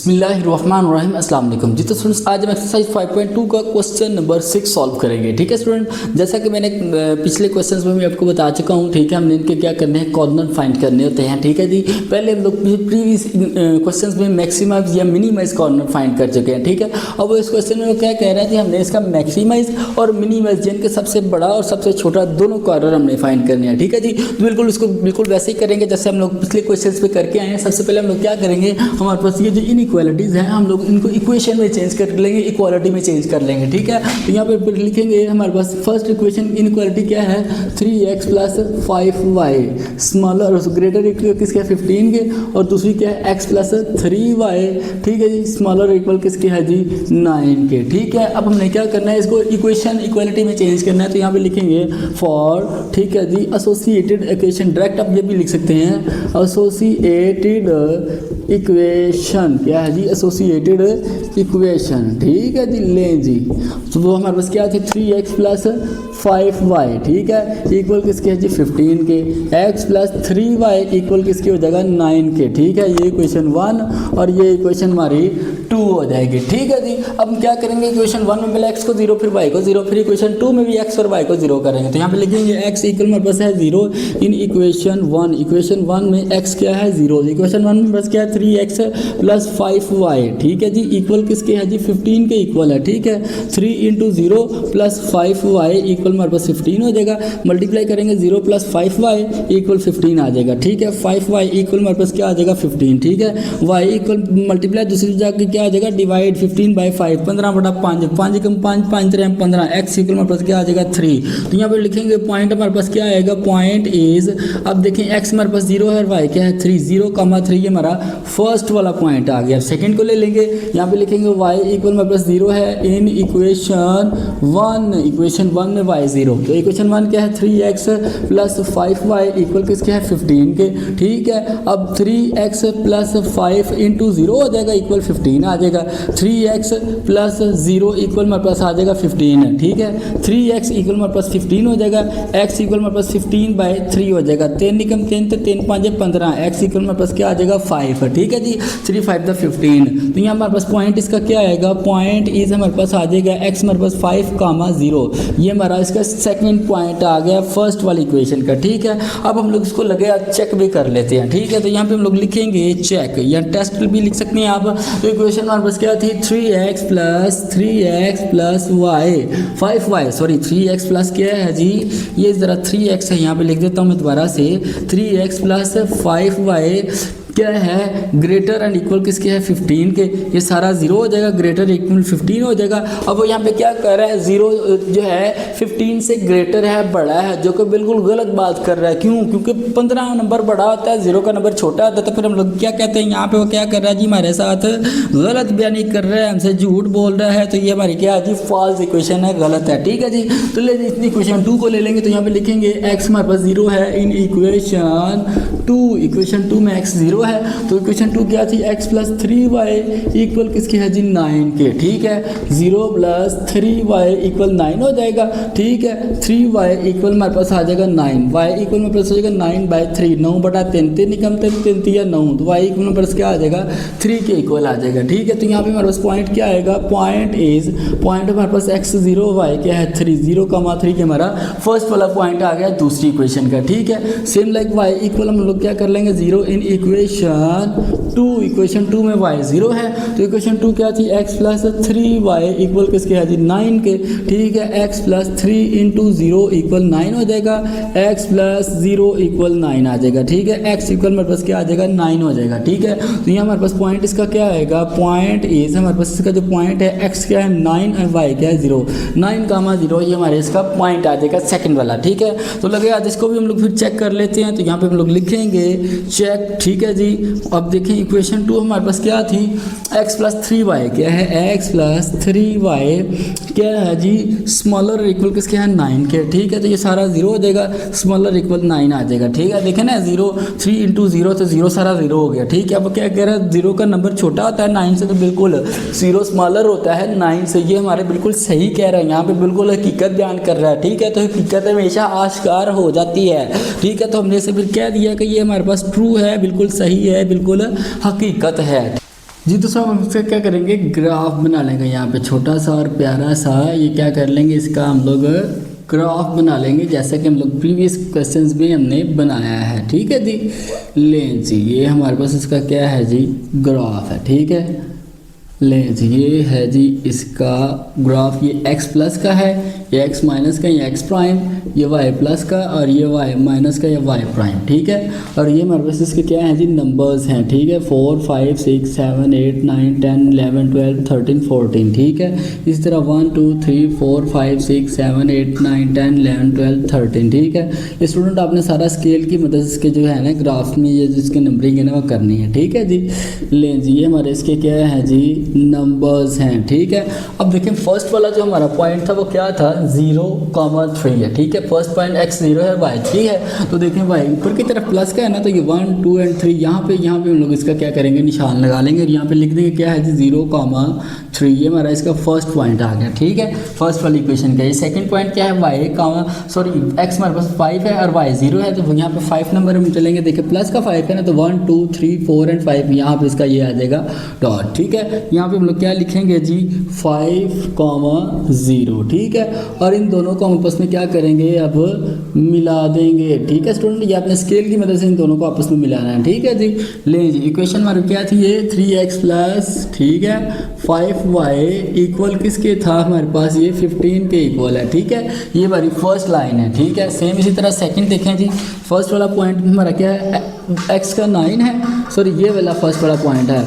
बिस्मिल्लाहिर्रहमानिर्रहीम अस्सलाम वालेकुम जी। तो स्टूडेंट्स आज हम एक्सरसाइज 5.2 का क्वेश्चन नंबर 6 सॉल्व करेंगे। ठीक है स्टूडेंट, जैसा कि मैंने पिछले क्वेश्चंस में भी आपको बता चुका हूँ। ठीक है, हमने इनके क्या करने हैं, कॉर्डिनेट फाइंड करने होते हैं। ठीक है जी, पहले हम लोग प्रीवियस क्वेश्चंस में मैक्सिमाइज या मिनिमाइज कॉर्डिनेट फाइंड कर चुके हैं। ठीक है, अब इस क्वेश्चन में वो क्या कह रहे हैं कि हमने इसका मैक्सिमाइज और मिनिमाइज जिनके सबसे बड़ा और सबसे छोटा दोनों कॉर्नर हमने फाइंड करने हैं। ठीक है जी, तो बिल्कुल इसको बिल्कुल वैसे ही करेंगे जैसे हम लोग पिछले क्वेश्चंस पे करके आए हैं। सबसे पहले हम लोग क्या करेंगे, हमारे पास ये जो इनइक्वालिटीज़ हैं हम लोग इनको इक्वेशन में चेंज कर लेंगे, इक्वालिटी में चेंज कर लेंगे। ठीक है, तो यहाँ पे लिखेंगे हमारे पास फर्स्ट इक्वेशन इनइक्वालिटी क्या है, 3x + 5y smaller greater equal किसके है 15 के, और दूसरी क्या है x + 3y। ठीक है जी, स्मॉलर इक्वल किसके है जी 9 के। ठीक है, अब हमने क्या करना है, इसको इक्वेशन इक्वालिटी में चेंज करना है। तो यहाँ पे लिखेंगे फॉर, ठीक है जी, एसोसिएटेड इक्वेशन, डायरेक्ट आप ये भी लिख सकते हैं एसोसिएटेड इक्वेशन, क्या है जी एसोसिएटेड इक्वेशन। ठीक है जी, लें जी, तो वो हमारे पास क्या थे 3x + 5y, ठीक है, इक्वल किसके है जी 15 के, x + 3y इक्वल किसके हो जाएगा 9 के। ठीक है, ये इक्वेशन 1 और ये इक्वेशन हमारी 2 हो जाएगी। ठीक है जी, अब हम क्या करेंगे, इक्वेशन 1 में पहले x को 0 फिर y को 0, फिर इक्वेशन 2 में भी x और y को 0 करेंगे। तो यहाँ पे लिखेंगे x इक्वल हमारे पास है 0 इन इक्वेशन 1। इक्वेशन 1 में x क्या है 0, इक्वेशन 1 में बस क्या है 3x + 5y। ठीक है जी, इक्वल किसके है जी 15 के इक्वल है। ठीक है, 3 × 0 + 5y इक्वल हमारे पास 15 हो जाएगा। मल्टीप्लाई करेंगे 0 + 5y इक्वल 15 आ जाएगा। ठीक है, 5y इक्वल हमारे पास क्या आ जाएगा 15। ठीक है, y इक्वल मल्टीप्लाई दूसरी जगह क्या आ जाएगा डिवाइड 15/5, 15/5, 5 × 5 5 3 15, x इक्वल हमारे पास क्या आ जाएगा 3। तो यहाँ पे लिखेंगे पॉइंट हमारे पास क्या आएगा, पॉइंट इज, अब देखें x हमारे पास 0 है और y क्या है 3, 0,3 ये हमारा फर्स्ट वाला पॉइंट आ गया। सेकंड को ले लेंगे, यहाँ पे लिखेंगे y इक्वल हमारे पास 0 है इन इक्वेशन 1, इक्वेशन 1 में y 0, तो इक्वेशन 1 क्या है 3x + 5y इक्वल किसके है 15 के। ठीक है, अब 3x + 5 × 0 हो जाएगा इक्वल 15 आ जाएगा, 3x + 0 इक्वल हमारे पास आ जाएगा 15 है। ठीक है, 3x इक्वल हमारे पास 15 हो जाएगा, x इक्वल हमारे पास 15/3 हो जाएगा, 3 निकम 3 तो 3 5 15, x इक्वल हमारे पास क्या आ जाएगा 5। ठीक है जी, 3 5 द 15। तो यहाँ हमारे पास पॉइंट इसका क्या आएगा, पॉइंट इज हमारे पास आ जाएगा x हमारे पास 5,0, ये हमारा इसका सेकंड पॉइंट आ गया फर्स्ट वाली इक्वेशन का। ठीक है, अब हम लोग इसको लगे चेक भी कर लेते हैं। ठीक है, तो यहाँ पे हम लोग लिखेंगे चेक या टेस्ट भी लिख सकते हैं आप। तो इक्वेशन हमारे पास क्या थी 3x + y 5y, sorry 3x plus क्या है जी, ये ज़रा 3x है, यहाँ पे लिख देता हूँ मैं दोबारा से, 3x + 5y क्या है ग्रेटर एंड इक्वल किसके है 15 के, ये सारा 0 हो जाएगा, ग्रेटर इक्वल 15 हो जाएगा। अब वो यहाँ पे क्या कर रहा है, 0 जो है 15 से ग्रेटर है, बड़ा है, जो कि बिल्कुल गलत बात कर रहा है। क्यों? क्योंकि 15 नंबर बड़ा होता है, 0 का नंबर छोटा होता है। तो फिर हम लोग क्या कहते हैं, यहाँ पे वो क्या कर रहा है जी, हमारे साथ गलत बयानी कर रहा है, हमसे झूठ बोल रहा है। तो ये हमारी क्या है जी फॉल्स इक्वेशन है, गलत है। ठीक है जी, तो ले इतनी इक्वेशन 2 को ले लेंगे। तो यहाँ पे लिखेंगे x हमारे पास 0 है इन इक्वेशन 2, इक्वेशन 2 में x 0 है, तो इक्वेशन 2 क्या थी x + 3y इक्वल किसकी है जी 9 के। ठीक है, 0 + 3y इक्वल 9 हो जाएगा। ठीक है, 3y इक्वल हमारे पास आ जाएगा 9, y इक्वल हमारे पास हो जाएगा 9/3, 9/3, 3 निकम 3 या 9, तो y इक्वल हमारे पास क्या आ जाएगा 3 के इक्वल आ जाएगा। ठीक है, तो यहाँ पे हमारे पास पॉइंट क्या आएगा, पॉइंट इज, पॉइंट हमारे पास x 0 y क्या है 3, 0,3 के हमारा फर्स्ट वाला पॉइंट आ गया दूसरी इक्वेशन का। ठीक है, सेम लाइक y इक्वल हम लोग क्या कर लेंगे 0 इन इक्वेशन 2, इक्वेशन 2 में y 0 है, तो इक्वेशन 2 क्या थी x + 3y इक्वल किसके है जी 9 के। ठीक है, x + 3 × 0 इक्वल 9 हो जाएगा, x + 0 इक्वल 9 आ जाएगा। ठीक है, x इक्वल हमारे पास क्या आ जाएगा 9 हो जाएगा। ठीक है, तो यहाँ हमारे पास पॉइंट इसका क्या आएगा, पॉइंट इज हमारे पास इसका जो पॉइंट है x क्या है 9 और y क्या है 0, 9,0 ये हमारे इसका पॉइंट आ जाएगा सेकंड वाला। ठीक है, तो लगे आज इसको भी हम लोग फिर चेक कर लेते हैं। तो यहाँ पे हम लोग लिखेंगे चेक। ठीक है जी, अब देखें इक्वेशन 2 हमारे पास क्या थी, x + 3y क्या है, x + 3y क्या है जी स्मॉलर इक्वल किसके है 9 के। ठीक है, तो ये सारा 0 हो जाएगा, स्मॉलर इक्वल 9 आ जाएगा। ठीक है, देखें ना 0, 3 × 0 तो 0 सारा 0 हो गया। ठीक है, अब क्या कह रहा है 0 का नंबर छोटा होता है 9 से, तो बिल्कुल 0 स्मॉलर होता है 9 से, ये हमारे बिल्कुल सही कह रहे हैं, यहाँ पे बिल्कुल हकीकत बयान कर रहा है। ठीक है, तो हकीकत हमेशा आश्कार हो जाती है। ठीक है, तो हमने से फिर कह दिया कि ये हमारे पास ट्रू है, बिल्कुल सही है, बिल्कुल हकीकत है। जी दोस्तों हम इसका क्या करेंगे, ग्राफ बना लेंगे यहाँ पे छोटा सा और प्यारा सा। ये क्या कर लेंगे, इसका हम लोग ग्राफ बना लेंगे जैसा कि हम लोग प्रीवियस क्वेश्चंस में हमने बनाया है। ठीक है जी, लें जी ये हमारे पास इसका क्या है जी, ग्राफ है। ठीक है, लें जी ये है जी इसका ग्राफ। ये x प्लस का है, ये x माइनस का, ये x प्राइम, ये y प्लस का और ये y माइनस का, ये y प्राइम। ठीक है, और ये हमारे पास इसके क्या है जी, नंबर्स हैं। ठीक है, 4 5 6 7 8 9 10 11 12 13 14। ठीक है, इस तरह 1 2 3 4 5 6 7 8 9 10 11 12 13। ठीक है, ये स्टूडेंट आपने सारा स्केल की मदद से जो है ना ग्राफ में ये जिसकी नंबरिंग है ना वो करनी है। ठीक है जी, लें जी ये हमारे इसके क्या है जी, नंबर्स हैं। ठीक है, अब देखें फर्स्ट वाला जो हमारा पॉइंट था वो क्या था, 0,3 है। ठीक है, फर्स्ट पॉइंट x 0 है, y 3 है। तो देखें y ऊपर की तरफ प्लस का है ना, तो ये 1 2 एंड 3 यहाँ पे हम लोग इसका क्या करेंगे, निशान लगा लेंगे और यहाँ पे लिख देंगे क्या है जी, 0,3। ये हमारा इसका फर्स्ट पॉइंट आ गया। ठीक है, फर्स्ट वाली इक्वेशन का। ये सेकंड पॉइंट क्या है, x हमारे पास 5 है और y 0 है, तो यहाँ पे 5 नंबर हम चलेंगे। देखिए प्लस का 5 है ना, तो 1 2 3 4 एंड 5 यहाँ पे इसका ये आ जाएगा डॉट। ठीक है, यहाँ पे हम लोग क्या लिखेंगे जी, 5,0। ठीक है, और इन दोनों को हम आपस में क्या करेंगे, अब मिला देंगे। ठीक है स्टूडेंट, ये आपने स्केल की मदद से इन दोनों को आपस में मिलाना है। ठीक है जी, लें जी इक्वेशन हमारी क्या थी, ये 3x प्लस, ठीक है, 5y इक्वल किसके था हमारे पास, ये 15 के इक्वल है। ठीक है, ये हमारी फर्स्ट लाइन है। ठीक है, सेम इसी तरह सेकंड देखें जी, फर्स्ट वाला पॉइंट हमारा क्या है, x का 9 है, सॉरी ये वाला फर्स्ट वाला पॉइंट है,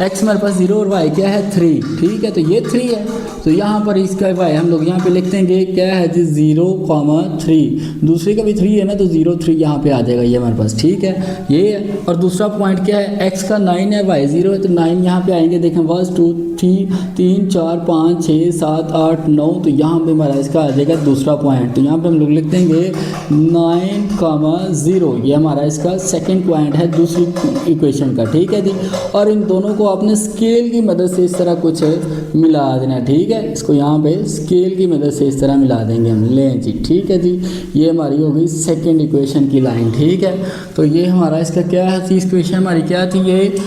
x हमारे पास 0 और y क्या है 3। ठीक है, तो ये 3 है, तो यहाँ पर इसका y हम लोग यहाँ पे लिख देंगे क्या है जी, 0,3। दूसरे का भी 3 है ना, तो 0 3 यहाँ पे आ जाएगा ये हमारे पास। ठीक है, ये है, और दूसरा पॉइंट क्या है, x का 9 है, y 0 है, तो 9 यहाँ पे आएंगे। देखें 1 2 3 4 5 6 7 8 9, तो यहाँ पे हमारा इसका आ जाएगा दूसरा पॉइंट। तो यहाँ पे हम लोग लिख देंगे 9,0। ये हमारा इसका सेकंड पॉइंट है दूसरी इक्वेशन का। ठीक है जी, और इन दोनों को आपने स्केल की मदद से इस तरह कुछ मिला देना। ठीक है, इसको यहाँ पे स्केल की मदद से इस तरह मिला देंगे हम। लें जी, ठीक है जी, ये हमारी हो गई सेकंड इक्वेशन की लाइन। ठीक है, तो ये हमारा इसका क्या है, इक्वेशन हमारी क्या थी, ये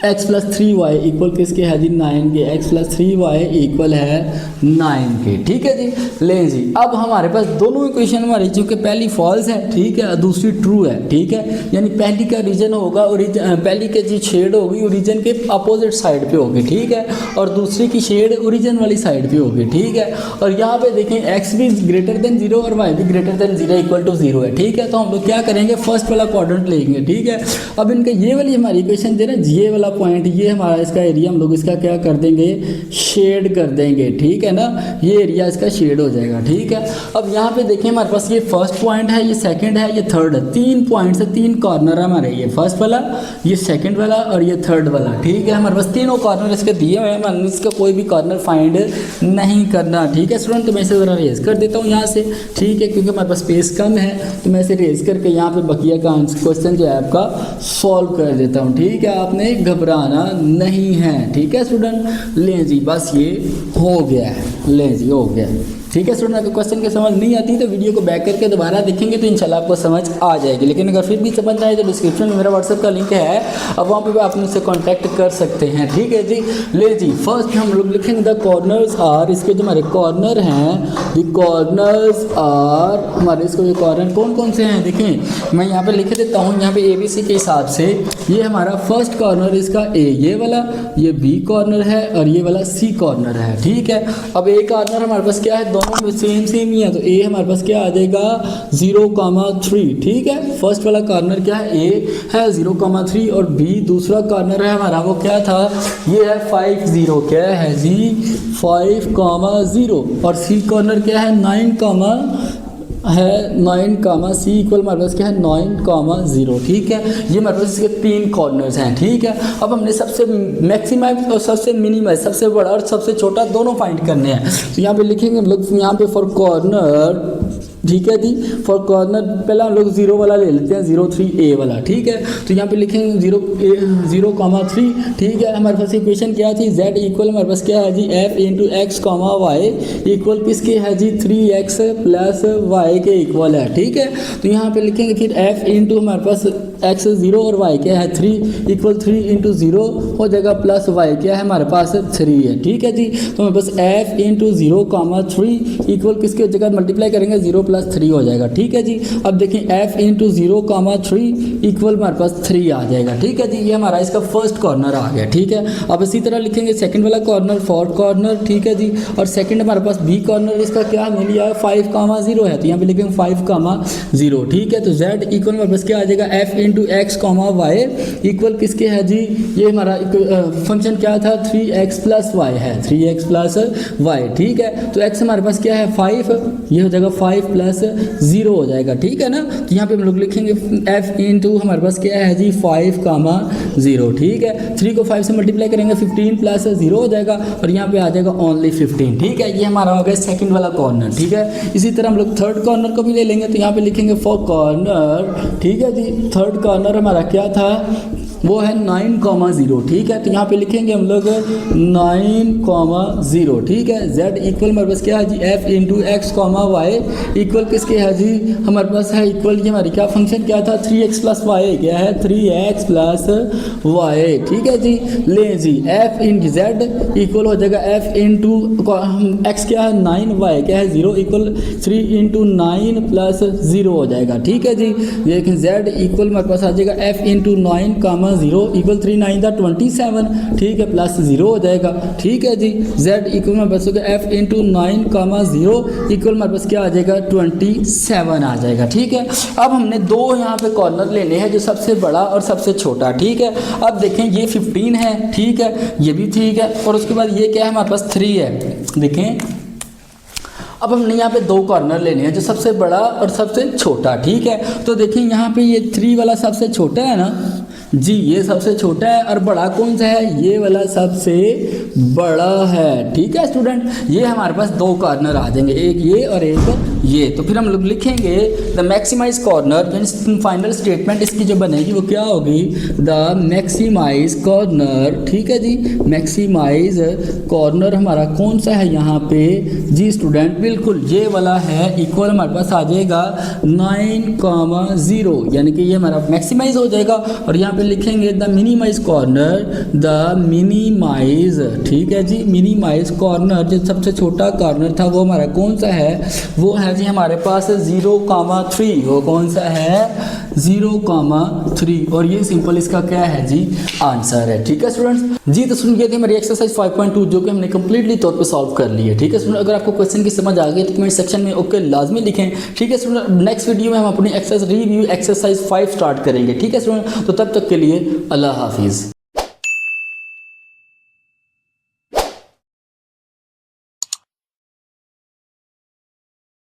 x प्लस 3y इक्वल किसके है जी, 9 के। x प्लस 3y इक्वल है 9 के। ठीक है जी, लें जी अब हमारे पास दोनों इक्वेशन हमारी, चूँकि पहली फॉल्स है, ठीक है, दूसरी ट्रू है। ठीक है, यानी पहली का रीजन होगा, पहली के जी शेड होगी ओरिजिन के अपोजिट साइड पे होगी। ठीक है, और दूसरी की शेड ओरिजिन वाली साइड पे होगी। ठीक है, और यहाँ पे देखें x भी ग्रेटर देन 0 और y भी ग्रेटर देन 0 इक्वल टू 0 है। ठीक है, तो हम लोग क्या करेंगे, फर्स्ट वाला क्वाड्रेंट लेंगे। ठीक है, अब इनका ये वाली हमारी इक्वेशन दे रहे, ये वाला पॉइंट, ये हमारा इसका एरिया हम लोग इसका क्या कर देंगे, शेड कर देंगे। ठीक है ना, ये एरिया इसका शेड हो जाएगा। ठीक है, अब यहाँ पे देखें हमारे पास ये फर्स्ट पॉइंट है, ये सेकंड है, ये थर्ड है। 3 पॉइंट से 3 कॉर्नर है हमारे, ये फर्स्ट वाला, ये सेकंड वाला और ये थर्ड वाला। ठीक है, हमारे पास तीनों कॉर्नर इसके दिए हुए हैं, हमें इसका कोई भी कॉर्नर फाइंड नहीं करना। ठीक है स्टूडेंट, तो मैं इसे ज़रा रेज कर देता हूँ यहाँ से। ठीक है, क्योंकि हमारे पास स्पेस कम है, तो मैं इसे रेज करके यहाँ पे बकिया का क्वेश्चन जो है आपका सॉल्व कर देता हूँ। ठीक है, आपने घबराना नहीं है। ठीक है स्टूडेंट, लें जी बस ये हो गया है, लें जी हो गया। ठीक है स्टूडेंट, अगर क्वेश्चन की समझ नहीं आती तो वीडियो को बैक करके दोबारा देखेंगे तो इंशाल्लाह आपको समझ आ जाएगी। लेकिन अगर फिर भी समझ ना आए तो डिस्क्रिप्शन में मेरा व्हाट्सएप का लिंक है, अब वहाँ पे भी आप मुझसे कांटेक्ट कर सकते हैं। ठीक है जी, ले जी फर्स्ट हम लोग लिखेंगे द कॉर्नर्स आर, इसके जो हमारे कॉर्नर हैं, द कॉर्नर्स आर हमारे, इसको ये कॉर्नर कौन कौन से हैं देखें, मैं यहाँ पे लिख देता हूँ। यहाँ पे ABC के हिसाब से ये हमारा फर्स्ट कॉर्नर इसका A, ये वाला, ये B कॉर्नर है और ये वाला C कॉर्नर है। ठीक है, अब A कॉर्नर हमारे पास क्या है, दोनों में सेम ही है, तो A हमारे पास क्या आ जाएगा 0,3। ठीक है, फर्स्ट वाला कॉर्नर क्या है, A है 0,3 और B दूसरा कॉर्नर है हमारा, वो क्या था, ये है 50, क्या है जी 5,0, और C कॉर्नर क्या है 9, C इक्वल हमारे पास क्या है 9,0। ठीक है, ये हमारे पास इसके 3 कॉर्नर्स हैं। ठीक है, अब हमने सबसे मैक्सिमम और सबसे मिनिमम, सबसे बड़ा और सबसे छोटा दोनों फाइंड करने हैं। तो यहाँ पे लिखेंगे हम लोग, यहाँ पे फॉर कॉर्नर, ठीक है जी, फॉर कॉर्नर पहला हम लोग 0 वाला ले लेते हैं, 0,3A वाला। ठीक है, तो यहाँ पे लिखेंगे 0,3। ठीक है, हमारे पास इक्वेशन क्या थी, Z इक्वल हमारे पास क्या है जी F into x y equal किसके है जी 3x प्लस y के इक्वल है। ठीक है, तो यहाँ पे लिखेंगे फिर F इंटू हमारे पास एक्स 0 और वाई क्या है 3 इक्वल 3 इंटू 0 हो जाएगा प्लस वाई क्या है हमारे पास 3 है। ठीक है जी, तो हमें बस f इंटू 0 कामा 3 इक्वल किसके जगह मल्टीप्लाई करेंगे 0 प्लस 3 हो जाएगा। ठीक है जी, अब देखें f इंटू 0 कामा 3 इक्वल हमारे पास 3 आ जाएगा। ठीक है जी, ये हमारा इसका फर्स्ट कॉर्नर आ गया। ठीक है, अब इसी तरह लिखेंगे सेकंड वाला कॉर्नर फोर्थ कॉर्नर। ठीक है जी, और सेकंड हमारे पास बी कॉर्नर इसका क्या मिल लिया है 5 कामा 0 है, तो यहाँ पे लिखेंगे 5 कामा 0। ठीक है, तो z इक्वल हमारे पास क्या आ जाएगा f into x comma y equal किसके है जी, ये हमारा फंक्शन क्या था 3x प्लस वाई है, 3x प्लस वाई। ठीक है, तो x हमारे पास क्या है 5, ये हो जाएगा 5 प्लस 0 हो जाएगा। ठीक है ना, तो यहाँ पे हम लोग लिखेंगे f इंटू हमारे पास क्या है जी 5 कामा 0। ठीक है, 3 को 5 से मल्टीप्लाई करेंगे 15 प्लस 0 हो जाएगा और यहाँ पे आ जाएगा ओनली 15। ठीक है, ये हमारा हो गया सेकंड वाला कॉर्नर। ठीक है, इसी तरह हम लोग थर्ड कॉर्नर को भी ले लेंगे, तो यहाँ पे लिखेंगे फॉर कॉर्नर। ठीक है जी, थर्ड कॉर्नर हमारा क्या था वो है 9 कामा 0। ठीक है, तो यहाँ पे लिखेंगे हम लोग 9 कामा 0। ठीक है, z इक्वल हमारे पास क्या है जी f into x comma y equal किसके है जी हमारे पास है इक्वल ये हमारी क्या फंक्शन क्या था 3x प्लस वाई क्या है 3x प्लस वाई। ठीक है जी, ले जी f इंटू z इक्वल हो जाएगा f इंटू एक्स क्या है 9 वाई क्या है 0 इक्वल 3 इंटू 9 प्लस 0 हो जाएगा। ठीक है जी, लेकिन z इक्वल हमारे पास आ जाएगा f इंटू 9 कामा 0 इक्वल 3 9 दा 27। ठीक है, प्लस 0 हो जाएगा। ठीक है जी, z इक्वल में बस हो गया f इंटू 9 कामा 0 इक्वल में बस क्या आ जाएगा 27 आ जाएगा। ठीक है, अब हमने दो यहाँ पे कॉर्नर लेने हैं, जो सबसे बड़ा और सबसे छोटा। ठीक है, अब देखें ये 15 है। ठीक है, ये भी ठीक है, और उसके बाद ये क्या है हमारे पास 3 है। देखें अब हमने यहाँ पे दो कॉर्नर लेने हैं, जो सबसे बड़ा और सबसे छोटा। ठीक है, तो देखें यहाँ पे ये 3 वाला सबसे छोटा है ना जी, ये सबसे छोटा है, और बड़ा कौन सा है ये वाला सबसे बड़ा है। ठीक है स्टूडेंट, ये हमारे पास दो कॉर्नर आ जाएंगे, एक ये और एक ये। तो फिर हम लोग लिखेंगे the maximise corner, means final statement इसकी जो बनेगी वो क्या होगी द मैक्सिमाइज कॉर्नर। ठीक है जी, मैक्सिमाइज कॉर्नर हमारा कौन सा है यहाँ पे जी स्टूडेंट, बिल्कुल ये वाला है, इक्वल हमारे पास आ जाएगा 9 कामा 0, यानी कि ये हमारा मैक्सिमाइज हो जाएगा। और यहाँ पे लिखेंगे the minimise corner, the minimise. ठीक है जी, मिनिमाइज कॉर्नर जो सबसे छोटा कॉर्नर था वो हमारा कौन सा है, वो है जी हमारे पास 0 कामा 3। वो कौन सा है 0 कामा 3, और ये सिंपल इसका क्या है जी आंसर है। ठीक है स्टूडेंट्स जी, तो सुनिए थी हमारी एक्सरसाइज 5.2 जो कि हमने कंप्लीटली तौर पे सॉल्व कर ली है। ठीक है स्टूडेंट, अगर आपको क्वेश्चन की समझ आ गई तो कमेंट सेक्शन में ओके लाजमी लिखें। ठीक है स्टूडेंट, नेक्स्ट वीडियो में हम अपनी एक्सरसाइज रिव्यू एक्सरसाइज 5 स्टार्ट करेंगे। ठीक है स्टूडेंट, तो तब तक के लिए अल्लाह हाफिज़।